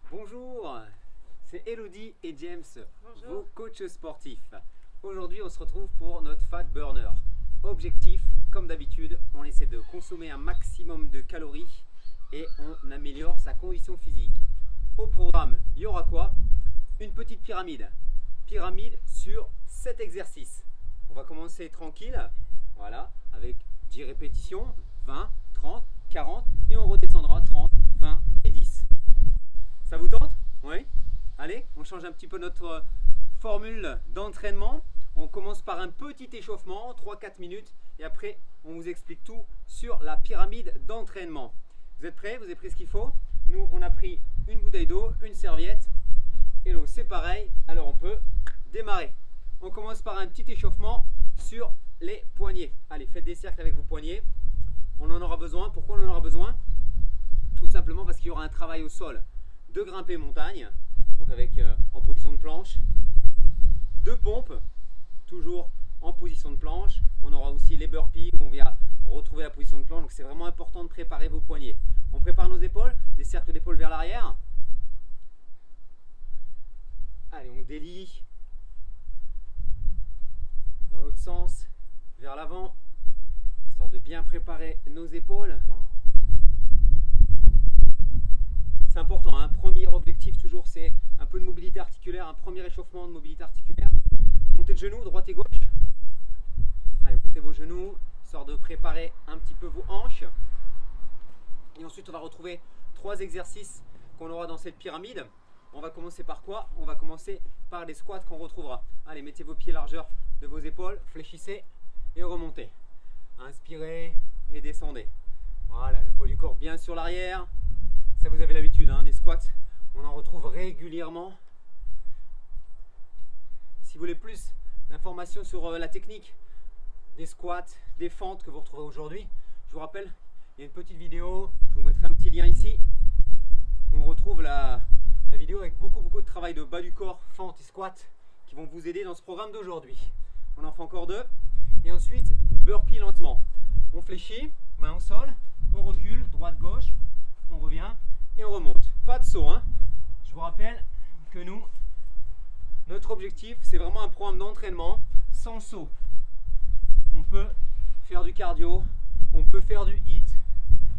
Bonjour, c'est Elodie et James, Bonjour. vos coachs sportifs. Aujourd'hui, on se retrouve pour notre Fat Burner. Objectif, comme d'habitude, on essaie de consommer un maximum de calories et on améliore sa condition physique. Au programme, il y aura quoi? Une petite pyramide. Pyramide sur 7 exercices. On va commencer tranquille, voilà, avec 10 répétitions, 20, 30, 40 et on redescendra 30, 20 et 10. Ça vous tente? Oui? Allez, on change un petit peu notre formule d'entraînement. On commence par un petit échauffement, 3-4 minutes, et après on vous explique tout sur la pyramide d'entraînement. Vous êtes prêts? Vous avez pris ce qu'il faut? Nous, on a pris une bouteille d'eau, une serviette, et l'eau c'est pareil, alors on peut démarrer. On commence par un petit échauffement sur les poignets. Allez, faites des cercles avec vos poignets. On en aura besoin. Pourquoi on en aura besoin? Tout simplement parce qu'il y aura un travail au sol de grimper montagne, donc avec en position de planche, de pompe, toujours en position de planche. On aura aussi les burpees où on vient retrouver la position de planche, donc c'est vraiment important de préparer vos poignets. On prépare nos épaules, des cercles d'épaule vers l'arrière. Allez, on délie dans l'autre sens, vers l'avant, histoire de bien préparer nos épaules. C'est important, hein. Premier objectif toujours, c'est un peu de mobilité articulaire, un premier échauffement de mobilité articulaire. Montez de genoux, droite et gauche. Allez, montez vos genoux, histoire de préparer un petit peu vos hanches. Et ensuite, on va retrouver 3 exercices qu'on aura dans cette pyramide. On va commencer par quoi? On va commencer par les squats qu'on retrouvera. Allez, mettez vos pieds largeur de vos épaules, fléchissez et remontez. Inspirez et descendez. Voilà, le poids du corps bien sur l'arrière. Ça, vous avez l'habitude, hein, des squats, on en retrouve régulièrement. Si vous voulez plus d'informations sur la technique des squats, des fentes que vous retrouvez aujourd'hui, je vous rappelle, il y a une petite vidéo, je vous mettrai un petit lien ici, où on retrouve la vidéo avec beaucoup de travail de bas du corps, fentes et squats, qui vont vous aider dans ce programme d'aujourd'hui. On en fait encore 2. Et ensuite, burpee lentement. On fléchit, main au sol, on recule, droite-gauche, on revient et on remonte. Pas de saut, hein. Je vous rappelle que nous, notre objectif, c'est vraiment un programme d'entraînement sans saut. On peut faire du cardio, on peut faire du HIIT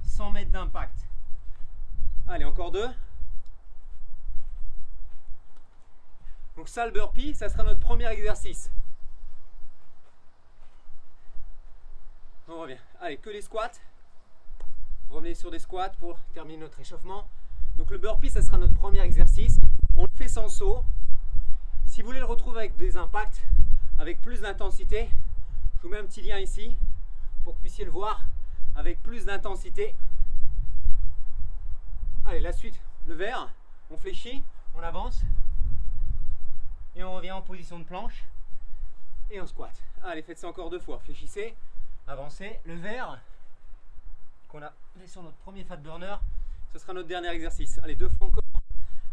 sans mettre d'impact. Allez, encore 2. Donc ça, le burpee, ça sera notre premier exercice. On revient. Allez, que les squats. Revenez sur des squats pour terminer notre échauffement. Donc le burpee, ça sera notre premier exercice. On le fait sans saut. Si vous voulez le retrouver avec des impacts, avec plus d'intensité, je vous mets un petit lien ici pour que vous puissiez le voir avec plus d'intensité. Allez, la suite, le vert, on fléchit, on avance et on revient en position de planche et on squat. Allez, faites ça encore 2 fois. Fléchissez, avancez, le vert qu'on a mis sur notre premier Fat Burner, ce sera notre dernier exercice. Allez, 2 fois encore.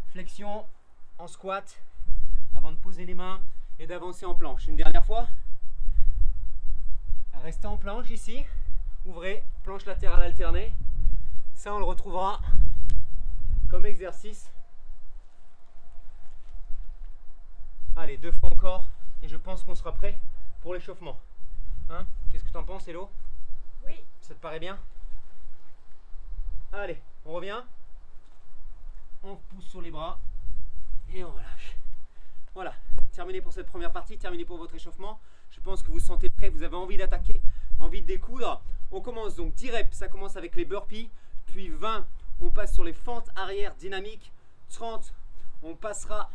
Flexion en squat avant de poser les mains et d'avancer en planche. Une dernière fois. Restez en planche ici. Ouvrez, planche latérale alternée. Ça, on le retrouvera comme exercice. Allez, 2 fois encore. Et je pense qu'on sera prêt pour l'échauffement. Hein? Qu'est-ce que tu en penses, Hello? Oui. Ça te paraît bien? Allez, on revient. On pousse sur les bras et on relâche. Voilà, terminé pour cette première partie, terminé pour votre échauffement. Je pense que vous vous sentez prêt, vous avez envie d'attaquer, envie de découdre. On commence donc 10 reps, ça commence avec les burpees, puis 20, on passe sur les fentes arrière dynamiques, 30, on passera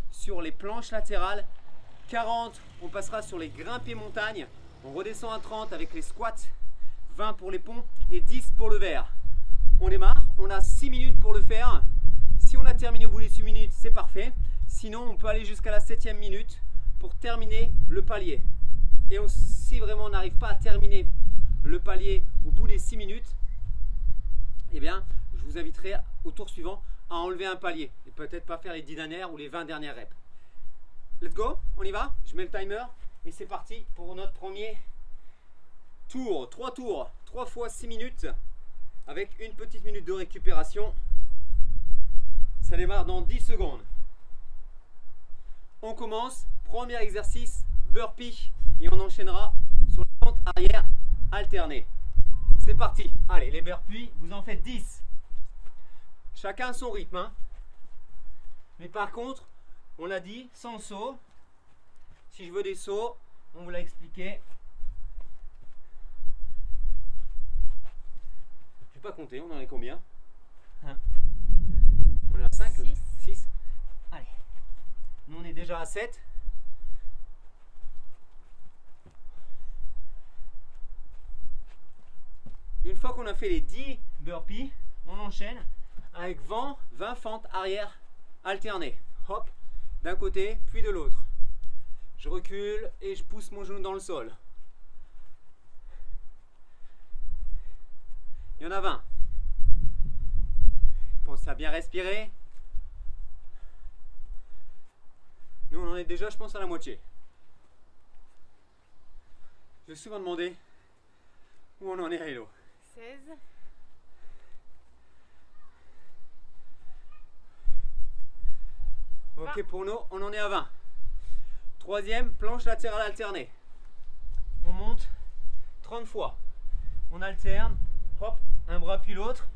sur les planches latérales, 40, on passera sur les grimpées montagnes, on redescend à 30 avec les squats, 20 pour les ponts et 10 pour le vert. On démarre, on a 6 minutes pour le faire. Si on a terminé au bout des 6 minutes, c'est parfait. Sinon, on peut aller jusqu'à la 7e minute pour terminer le palier. Et si vraiment on n'arrive pas à terminer le palier au bout des 6 minutes, eh bien, je vous inviterai au tour suivant à enlever un palier et peut-être pas faire les 10 dernières ou les 20 dernières reps. Let's go, on y va. Je mets le timer et c'est parti pour notre premier tour. 3 tours, 3 fois 6 minutes avec une petite minute de récupération. Ça démarre dans 10 secondes. On commence, premier exercice, burpee, et on enchaînera sur la fente arrière alternée. C'est parti. Allez, les burpees, vous en faites 10. Chacun son rythme, hein. Mais par contre, on l'a dit, sans saut. Si je veux des sauts, on vous l'a expliqué. Je vais pas compter, on en est combien? On est à 5? 6. Allez. Nous, on est déjà à 7. Une fois qu'on a fait les 10 burpees, on enchaîne avec 20 fentes arrière alternées. Hop, d'un côté, puis de l'autre. Je recule et je pousse mon genou dans le sol. Il y en a 20. Pense à bien respirer. Nous, on en est déjà, je pense, à la moitié. Je vais souvent demander où on en est, Hello. 16. Ok, pour nous, on en est à 20. Troisième, planche latérale alternée. On monte 30 fois. On alterne, hop, un bras puis l'autre.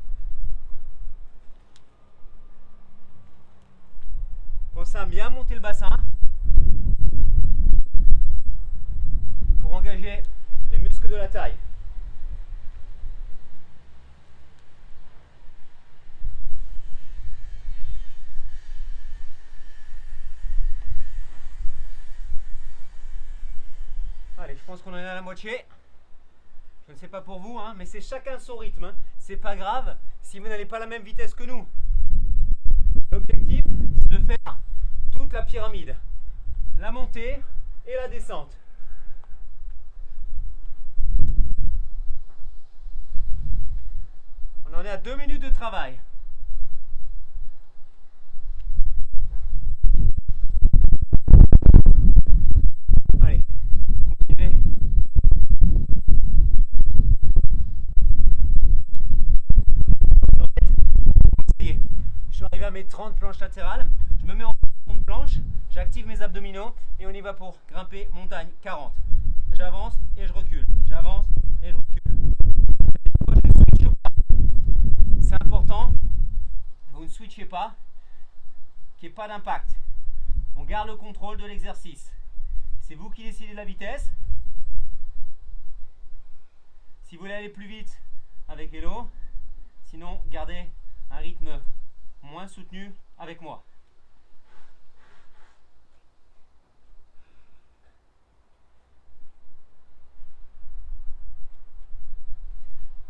Pensez à bien monter le bassin pour engager les muscles de la taille. Allez, je pense qu'on en est à la moitié. Je ne sais pas pour vous, hein, mais c'est chacun son rythme. Hein. C'est pas grave si vous n'allez pas à la même vitesse que nous. L'objectif, c'est de faire toute la pyramide. La montée et la descente. On en est à 2 minutes de travail. Allez, continuez. Ça y est, je suis arrivé à mes 30 planches latérales. Je me mets en fond de planche, j'active mes abdominaux et on y va pour grimper montagne 40. J'avance et je recule. J'avance et je recule. Je ne switche pas. C'est important, vous ne switchez pas, qu'il n'y ait pas d'impact. On garde le contrôle de l'exercice. C'est vous qui décidez de la vitesse. Si vous voulez aller plus vite avec Hello, sinon gardez un rythme moins soutenu avec moi.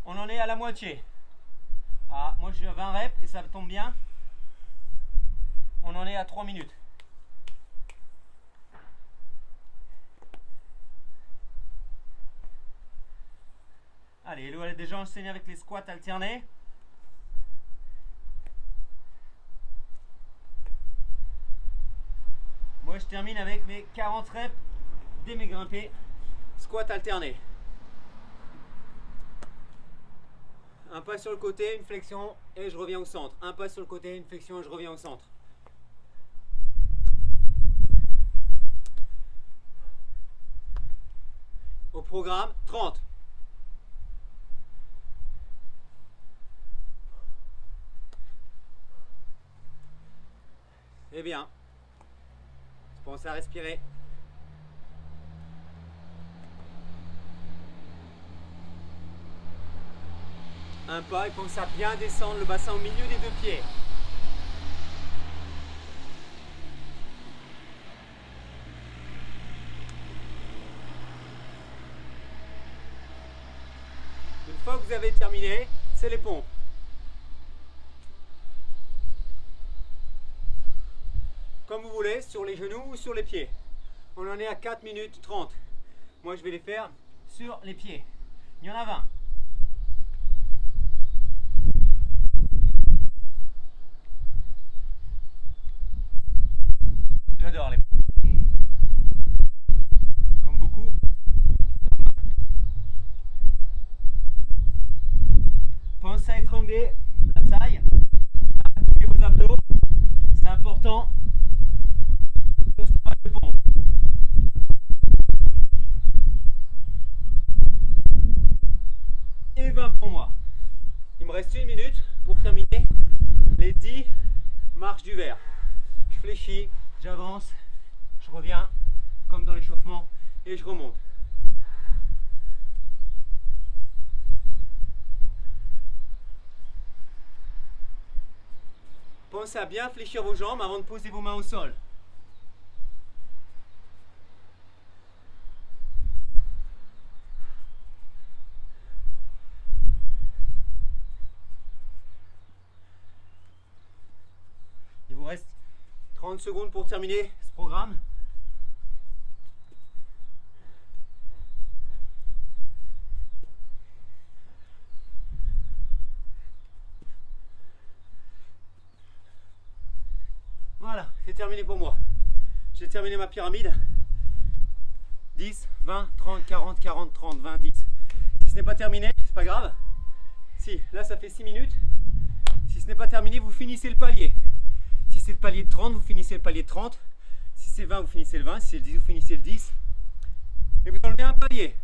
On en est à la moitié. Ah, moi je suis à 20 reps et ça tombe bien. On en est à 3 minutes. Allez, Hello, elle est déjà enseignée avec les squats alternés. Moi je termine avec mes 40 reps dès mes grimpés. Squat alterné. Un pas sur le côté, une flexion et je reviens au centre. Un pas sur le côté, une flexion et je reviens au centre. Au programme, 30. Eh bien, pensez à respirer. Un pas et pensez à bien descendre le bassin au milieu des deux pieds. Une fois que vous avez terminé, c'est les pompes. Comme vous voulez, sur les genoux ou sur les pieds. On en est à 4 minutes 30. Moi, je vais les faire sur les pieds. Il y en a 20. J'adore les pompes. Comme beaucoup. Pensez à étrangler la taille, à activer vos abdos. important, on se travaille de pompe. Et 20 pour moi. Il me reste 1 minute pour terminer les 10 marches du verre. Je fléchis, j'avance, je reviens comme dans l'échauffement et je remonte. Pensez à bien fléchir vos jambes avant de poser vos mains au sol. Il vous reste 30 secondes pour terminer ce programme. Voilà, c'est terminé pour moi. J'ai terminé ma pyramide. 10, 20, 30, 40, 40, 30, 20, 10. Si ce n'est pas terminé, c'est pas grave. Si, là ça fait 6 minutes. Si ce n'est pas terminé, vous finissez le palier. Si c'est le palier de 30, vous finissez le palier de 30. Si c'est 20, vous finissez le 20. Si c'est le 10, vous finissez le 10. Et vous enlevez un palier.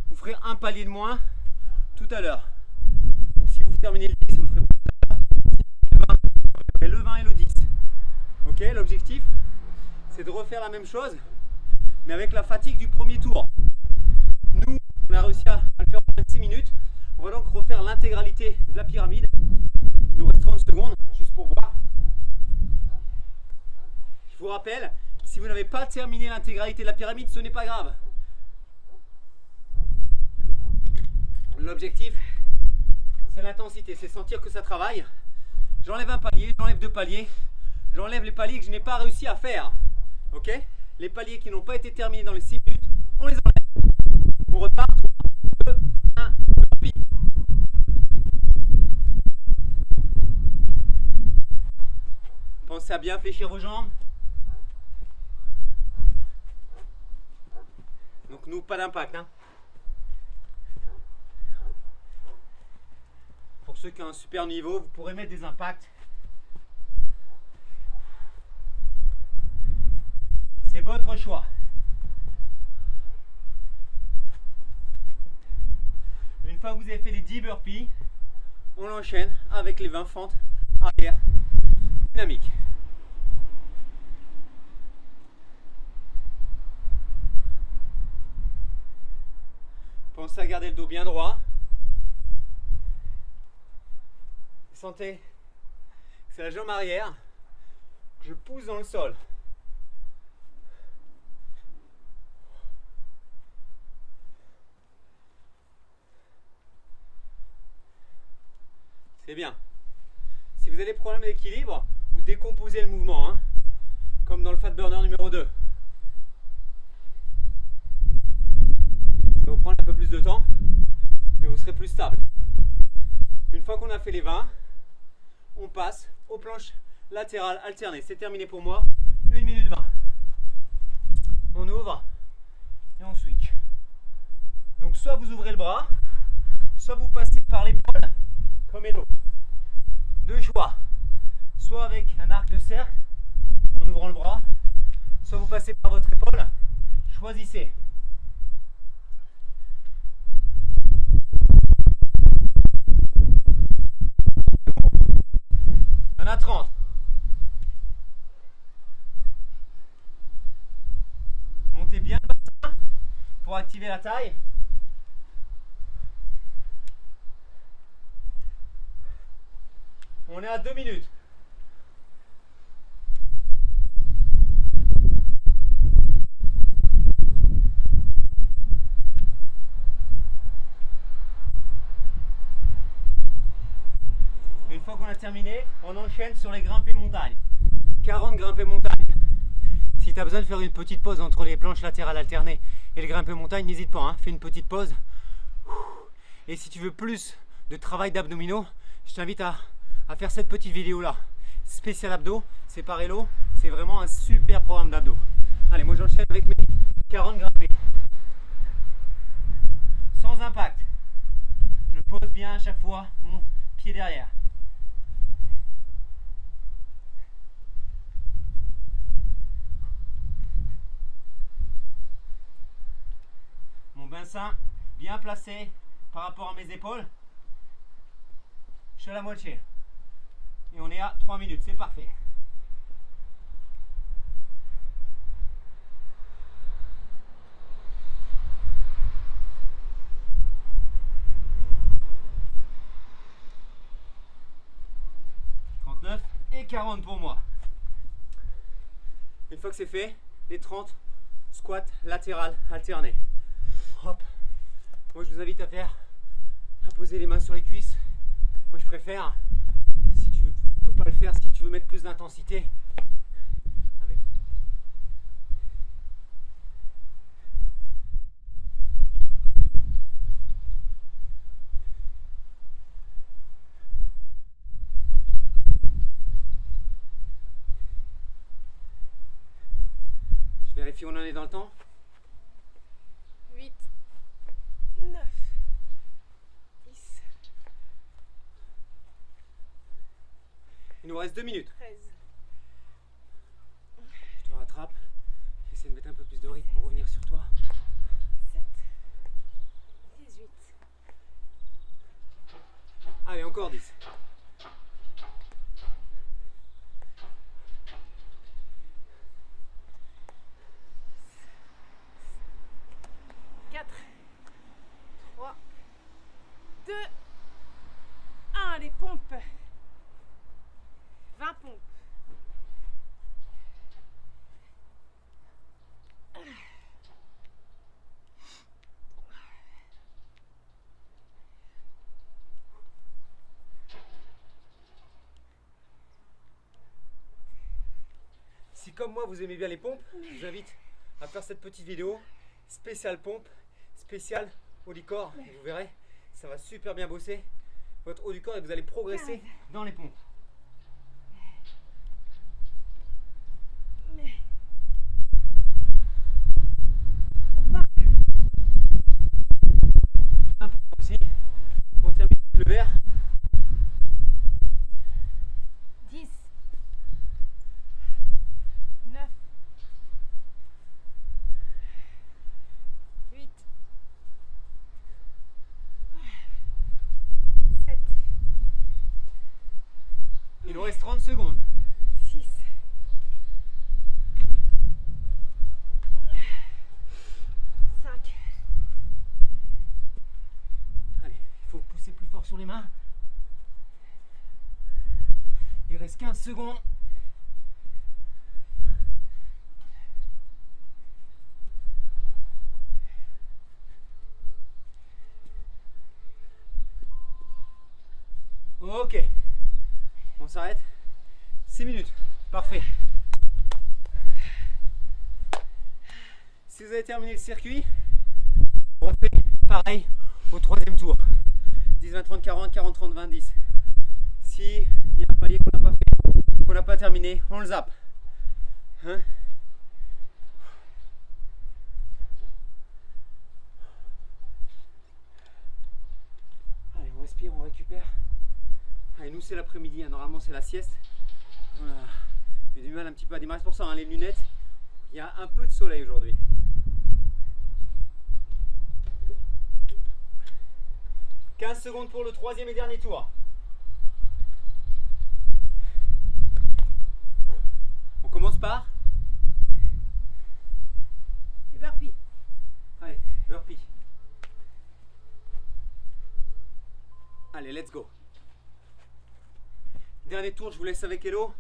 Vous ferez un palier de moins tout à l'heure. Donc si vous terminez le 10, vous le ferez pas tout à l'heure. Si vous ferez le 20 et le 10. Ok, l'objectif, c'est de refaire la même chose, mais avec la fatigue du premier tour. Nous, on a réussi à le faire en 26 minutes. On va donc refaire l'intégralité de la pyramide. Il nous reste 30 secondes, juste pour voir. Je vous rappelle, si vous n'avez pas terminé l'intégralité de la pyramide, ce n'est pas grave. L'objectif, c'est l'intensité, c'est sentir que ça travaille. J'enlève un palier, j'enlève 2 paliers. J'enlève les paliers que je n'ai pas réussi à faire. Ok? Les paliers qui n'ont pas été terminés dans les 6 minutes, on les enlève. On repart. 3, 2, 1, puis. Pensez à bien fléchir vos jambes. Donc nous, pas d'impact. Hein. Pour ceux qui ont un super niveau, vous pourrez mettre des impacts. C'est votre choix. Une fois que vous avez fait les 10 burpees, on l'enchaîne avec les 20 fentes arrière dynamiques. Pensez à garder le dos bien droit. Sentez que c'est la jambe arrière que je pousse dans le sol. C'est bien. Si vous avez des problèmes d'équilibre, vous décomposez le mouvement, hein, comme dans le fat burner numéro 2. Ça va vous prendre un peu plus de temps, mais vous serez plus stable. Une fois qu'on a fait les 20, on passe aux planches latérales alternées. C'est terminé pour moi. 1 minute 20. On ouvre et on switch. Donc soit vous ouvrez le bras, soit vous passez par l'épaule comme Hello. 2 choix. Soit avec un arc de cercle en ouvrant le bras, soit vous passez par votre épaule. Choisissez. Il y en a 30. Montez bien le bassin pour activer la taille. On est à 2 minutes. Une fois qu'on a terminé, on enchaîne sur les grimpées montagne. 40 grimpées montagne. Si tu as besoin de faire une petite pause entre les planches latérales alternées et les grimpées montagne, n'hésite pas, hein, fais une petite pause. Et si tu veux plus de travail d'abdominaux, je t'invite à faire cette petite vidéo là. Spécial abdos, c'est par Hello, c'est vraiment un super programme d'abdos. Allez, moi j'enchaîne avec mes 40 grimpées. Sans impact. Je pose bien à chaque fois mon pied derrière. un sein bien placé par rapport à mes épaules. Je suis à la moitié. Et on est à 3 minutes, c'est parfait. Et 40 pour moi. Une fois que c'est fait, les 30 squats latérales alternés. Hop. Moi je vous invite à poser les mains sur les cuisses. Moi je préfère, si tu veux pas le faire, si tu veux mettre plus d'intensité, avec... Je vérifie où on en est dans le temps. 8, 9, 10, Il nous reste 2 minutes. 13, Je te rattrape. J'essaie de mettre un peu plus de rythme pour revenir sur toi. 17, 18, Allez, encore 10. 4, 3, 2, 1, les pompes. 20 pompes. Si comme moi vous aimez bien les pompes, je vous invite à faire cette petite vidéo spéciale pompe, spéciale haut du corps. Et vous verrez, ça va super bien bosser votre haut du corps et vous allez progresser dans les pompes. Un point aussi. On termine avec le vert. 10, 9, 8, 7, Il nous reste 30 secondes. 6, 5, Allez, il faut pousser plus fort sur les mains. Il reste 15 secondes. Ok. On s'arrête. 6 minutes. Parfait. Si vous avez terminé le circuit, on fait pareil au troisième tour. 10, 20, 30, 40, 40, 30, 20, 10. Si il y a un palier qu'on n'a pas fait, qu'on n'a pas terminé, on le zappe. Hein? Allez, on respire, on récupère. Allez, nous c'est l'après-midi, hein. Normalement c'est la sieste. Voilà. J'ai du mal un petit peu à démarrer, c'est pour ça, hein, les lunettes. Il y a un peu de soleil aujourd'hui. « 15 secondes pour le troisième et dernier tour. On commence par... les burpees. Allez, burpee. Allez, let's go. Dernier tour, je vous laisse avec Hello.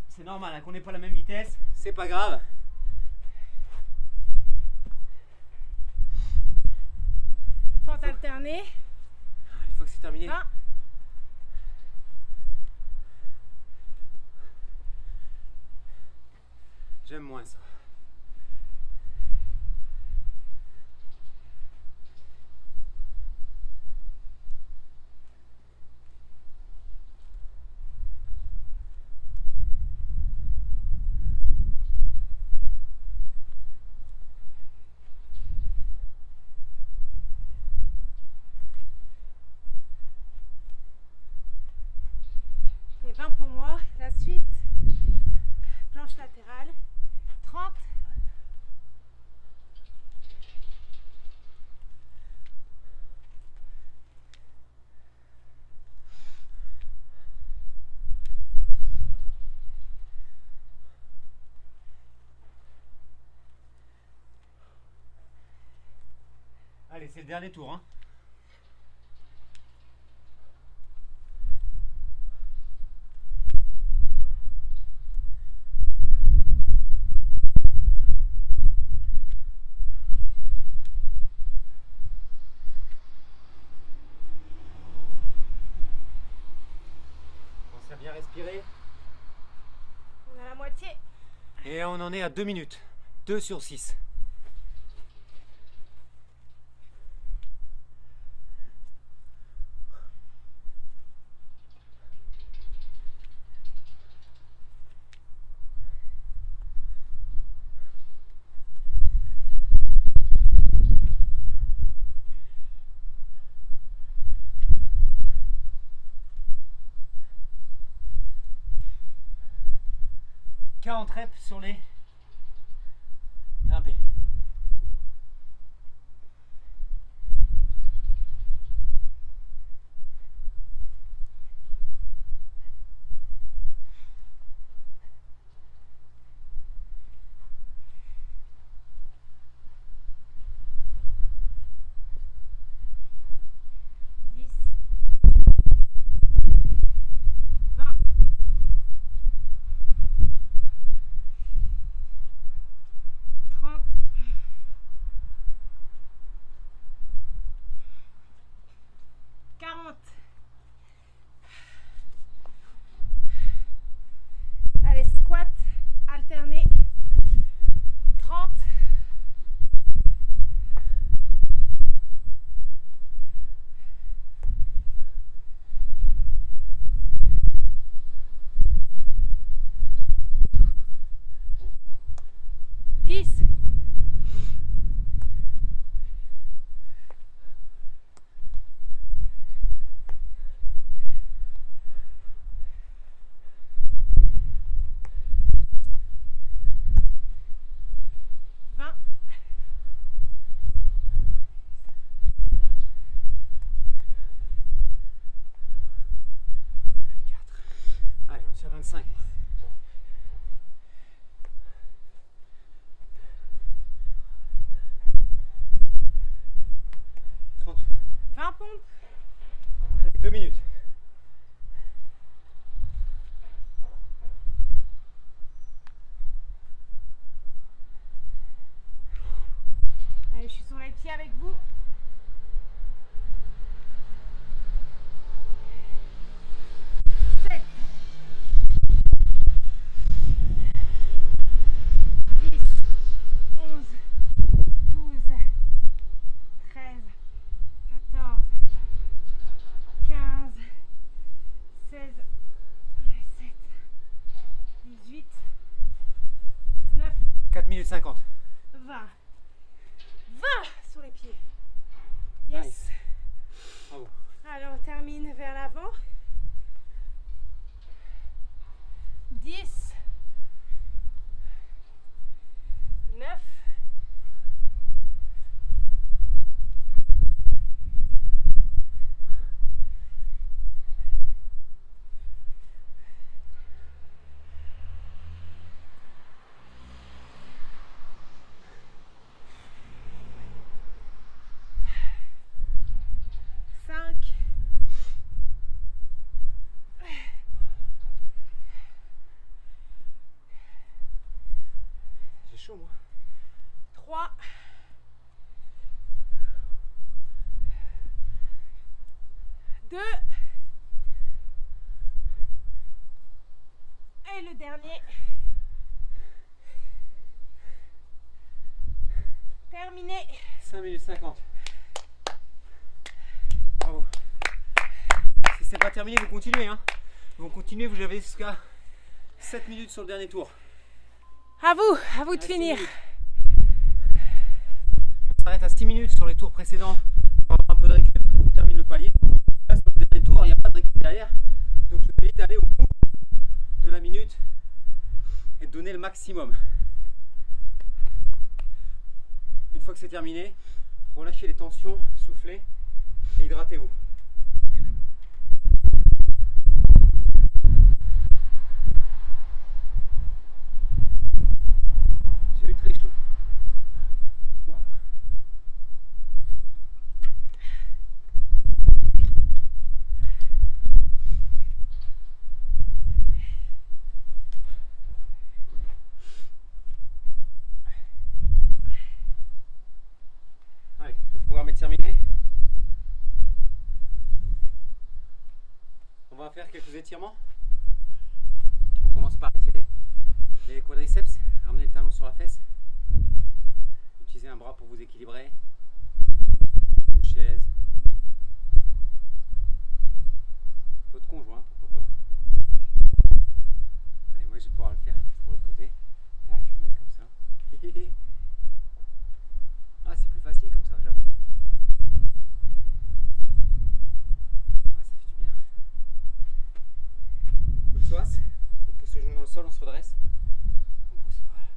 C'est normal hein, qu'on n'ait pas la même vitesse, c'est pas grave. Fente alternée. Une fois que c'est terminé, 20, j'aime moins ça. Allez, c'est le dernier tour, hein. Pensez à bien respirer. On a la moitié. Et on en est à 2 minutes. 2 sur 6. Reps sur les grimpés. Allez, squat, alterné. 30. Allez, on est sur 25. 30. 20 pompes. Allez, 2 minutes. Allez, je suis sur les pieds avec vous. 7. 10. 11. 12. 13. 14. 15. 16. 17. 18. 19. 4 minutes 50. 20. 20 sur les pieds. Yes. Nice. Bravo. Alors on termine vers l'avant. 10. 9. 5. J'ai chaud, moi. 3. 2. Et le dernier. Terminé. 5 minutes 50. Bravo. Si c'est pas terminé, vous continuez, hein. Vous continuez, vous avez jusqu'à 7 minutes sur le dernier tour. À vous de 6 finir. minutes. On s'arrête à 6 minutes sur les tours précédents pour avoir un peu de récup. On termine le palier. Là, sur le dernier tour, il n'y a pas de récup derrière. Donc je vous invite à aller au bout de la minute et de donner le maximum. Une fois que c'est terminé, relâchez les tensions, soufflez et hydratez-vous. J'ai eu très chaud. Wow. terminé. On va faire quelques étirements. On commence par étirer les quadriceps, ramener le talon sur la fesse. Utilisez un bras pour vous équilibrer. Une chaise. Votre conjoint, pourquoi pas. Allez, moi je vais pouvoir le faire pour l'autre côté. Tac, je vais me mettre comme ça. Ah, c'est plus facile comme ça, j'avoue. Ah, ça fait du bien. Le psoas, on pousse le genou dans le sol, on se redresse. On pousse, voilà.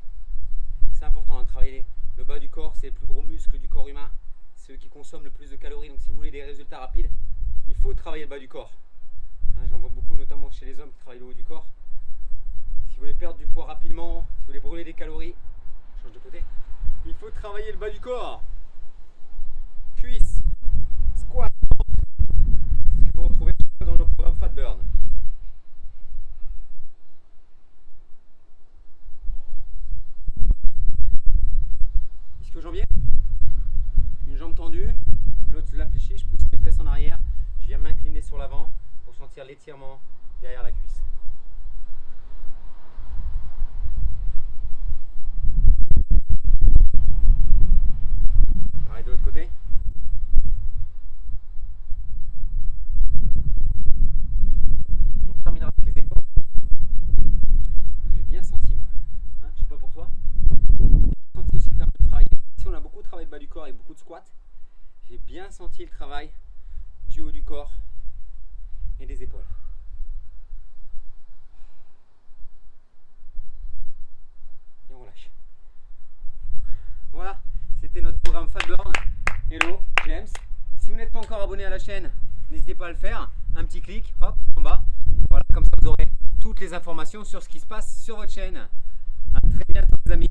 C'est important de travailler le bas du corps, c'est les plus gros muscles du corps humain. C'est ceux qui consomment le plus de calories. Donc si vous voulez des résultats rapides, il faut travailler le bas du corps. Hein, j'en vois beaucoup, notamment chez les hommes qui travaillent le haut du corps. Si vous voulez perdre du poids rapidement, si vous voulez brûler des calories, change de côté. Il faut travailler le bas du corps. Cuisses, squat. C'est ce que vous retrouvez dans le programme Fat Burn. Ischio-jambier. Une jambe tendue, l'autre la fléchie, je pousse mes fesses en arrière. Je viens m'incliner sur l'avant pour sentir l'étirement derrière la cuisse. Pareil de l'autre côté. On terminera avec les épaules. Que j'ai bien senti moi. Hein, je sais pas pour toi. J'ai bien senti aussi quand même le travail. Ici on a beaucoup travaillé le bas du corps et beaucoup de squats. J'ai bien senti le travail du haut du corps et des épaules. Et on relâche. Voilà, c'était notre programme Fat Burn. Hello, James. Si vous n'êtes pas encore abonné à la chaîne, n'hésitez pas à le faire. Un petit clic, hop, en bas. Voilà, comme ça vous aurez toutes les informations sur ce qui se passe sur votre chaîne. À très bientôt les amis.